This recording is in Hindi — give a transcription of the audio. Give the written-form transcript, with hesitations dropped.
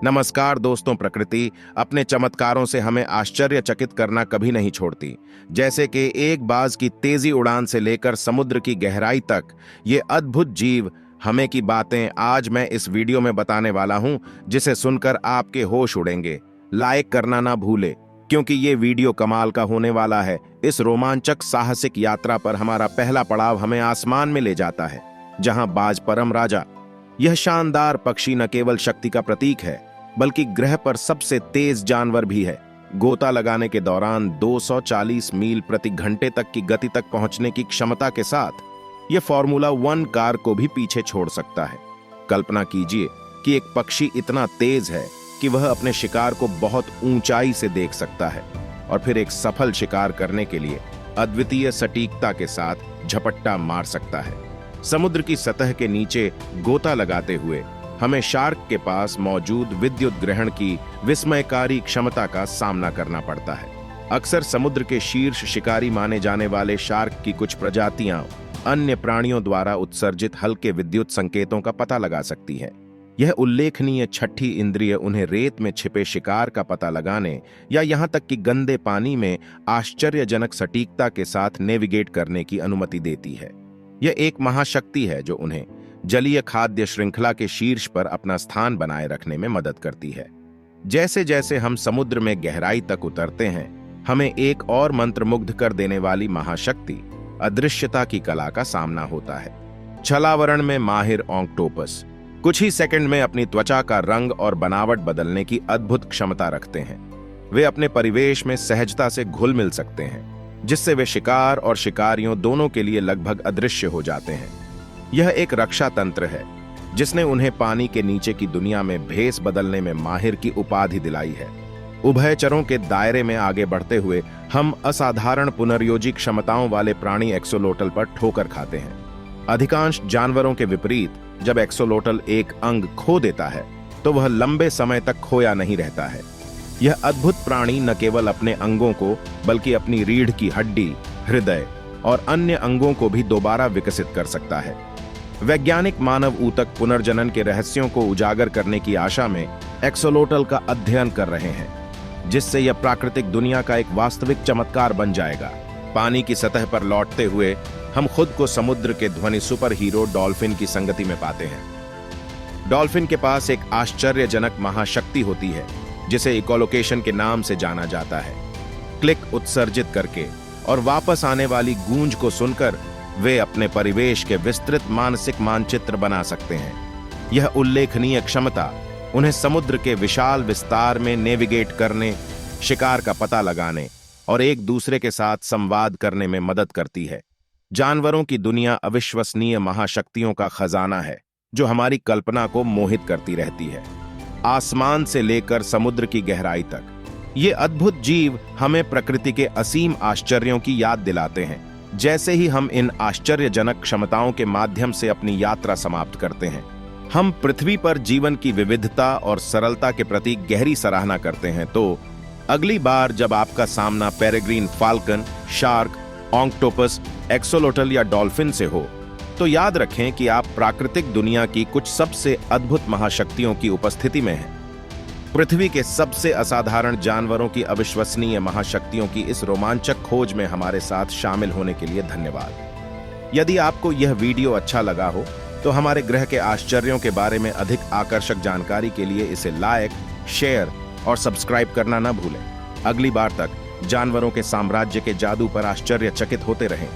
नमस्कार दोस्तों। प्रकृति अपने चमत्कारों से हमें आश्चर्यचकित करना कभी नहीं छोड़ती। जैसे कि एक बाज की तेजी उड़ान से लेकर समुद्र की गहराई तक ये अद्भुत जीव हमें की बातें आज मैं इस वीडियो में बताने वाला हूं, जिसे सुनकर आपके होश उड़ेंगे। लाइक करना ना भूले, क्योंकि ये वीडियो कमाल का होने वाला है। इस रोमांचक साहसिक यात्रा पर हमारा पहला पड़ाव हमें आसमान में ले जाता है, जहां बाज परम राजा। यह शानदार पक्षी न केवल शक्ति का प्रतीक है, बल्कि ग्रह पर सबसे तेज जानवर भी है। गोता लगाने के दौरान 240 मील प्रति घंटे तक की गति तक पहुंचने की क्षमता के साथ यह फॉर्मूला 1 कार को भी पीछे छोड़ सकता है। कल्पना कीजिए कि एक पक्षी इतना तेज है कि वह अपने शिकार को बहुत ऊंचाई से देख सकता है और फिर एक सफल शिकार करने के लिए अद्वितीय सटीकता के साथ झपट्टा मार सकता है। समुद्र की सतह के नीचे गोता लगाते हुए हमें शार्क के पास मौजूद विद्युत ग्रहण की विस्मयकारी क्षमता का सामना करना पड़ता है। अक्सर समुद्र के शीर्ष शिकारी माने जाने वाले शार्क की कुछ प्रजातियां अन्य प्राणियों द्वारा उत्सर्जित हल्के विद्युत संकेतों का पता लगा सकती है। यह उल्लेखनीय छठी इंद्रिय उन्हें रेत में छिपे शिकार का पता लगाने या यहां तक कि गंदे पानी में आश्चर्यजनक सटीकता के साथ नेविगेट करने की अनुमति देती है। यह एक महाशक्ति है जो उन्हें जलीय खाद्य श्रृंखला के शीर्ष पर अपना स्थान बनाए रखने में मदद करती है। जैसे जैसे हम समुद्र में गहराई तक उतरते हैं, हमें एक और मंत्रमुग्ध कर देने वाली महाशक्ति अदृश्यता की कला का सामना होता है। छलावरण में माहिर ऑक्टोपस कुछ ही सेकंड में अपनी त्वचा का रंग और बनावट बदलने की अद्भुत क्षमता रखते हैं। वे अपने परिवेश में सहजता से घुल मिल सकते हैं, जिससे वे शिकार और शिकारियों दोनों के लिए लगभग अदृश्य हो जाते हैं। यह एक रक्षा तंत्र है जिसने उन्हें पानी के नीचे की दुनिया में भेस बदलने में माहिर की उपाधि दिलाई है। उभयचरों के दायरे में आगे बढ़ते हुए हम असाधारण पुनर्योजी क्षमताओं वाले प्राणी एक्सोलोटल पर ठोकर खाते हैं। अधिकांश जानवरों के विपरीत, जब एक्सोलोटल एक अंग खो देता है तो वह लंबे समय तक खोया नहीं रहता है। यह अद्भुत प्राणी न केवल अपने अंगों को, बल्कि अपनी रीढ़ की हड्डी, हृदय और अन्य अंगों को भी दोबारा विकसित कर सकता है। वैज्ञानिक मानव ऊतक पुनर्जनन के रहस्यों को उजागर करने की आशा में एक्सोलोटल का अध्ययन कर रहे हैं, जिससे यह प्राकृतिक दुनिया का एक वास्तविक चमत्कार बन जाएगा। पानी की सतह पर लौटते हुए हम खुद को समुद्र के ध्वनि सुपर हीरो डॉल्फिन की संगति में पाते हैं। डॉल्फिन के पास एक आश्चर्यजनक महाशक्ति होती है, जिसे इकोलोकेशन के नाम से जाना जाता है। क्लिक उत्सर्जित करके और वापस आने वाली गूंज को सुनकर वे अपने परिवेश के विस्तृत मानसिक मानचित्र बना सकते हैं। यह उल्लेखनीय क्षमता उन्हें समुद्र के विशाल विस्तार में नेविगेट करने, शिकार का पता लगाने और एक दूसरे के साथ संवाद करने में मदद करती है। जानवरों की दुनिया अविश्वसनीय महाशक्तियों का खजाना है, जो हमारी कल्पना को मोहित करती रहती है। आसमान से लेकर समुद्र की गहराई तक ये अद्भुत जीव हमें प्रकृति के असीम आश्चर्यों की याद दिलाते हैं। जैसे ही हम इन आश्चर्यजनक क्षमताओं के माध्यम से अपनी यात्रा समाप्त करते हैं, हम पृथ्वी पर जीवन की विविधता और सरलता के प्रति गहरी सराहना करते हैं। तो अगली बार जब आपका सामना peregrine falcon, shark, octopus, axolotl या डॉल्फिन से हो, तो याद रखें कि आप प्राकृतिक दुनिया की कुछ सबसे अद्भुत महाशक्तियों की उपस्थिति में हैं। पृथ्वी के सबसे असाधारण जानवरों की अविश्वसनीय महाशक्तियों की इस रोमांचक खोज में हमारे साथ शामिल होने के लिए धन्यवाद। यदि आपको यह वीडियो अच्छा लगा हो तो हमारे ग्रह के आश्चर्यों के बारे में अधिक आकर्षक जानकारी के लिए इसे लाइक, शेयर और सब्सक्राइब करना न भूलें। अगली बार तक जानवरों के साम्राज्य के जादू पर आश्चर्यचकित होते रहें।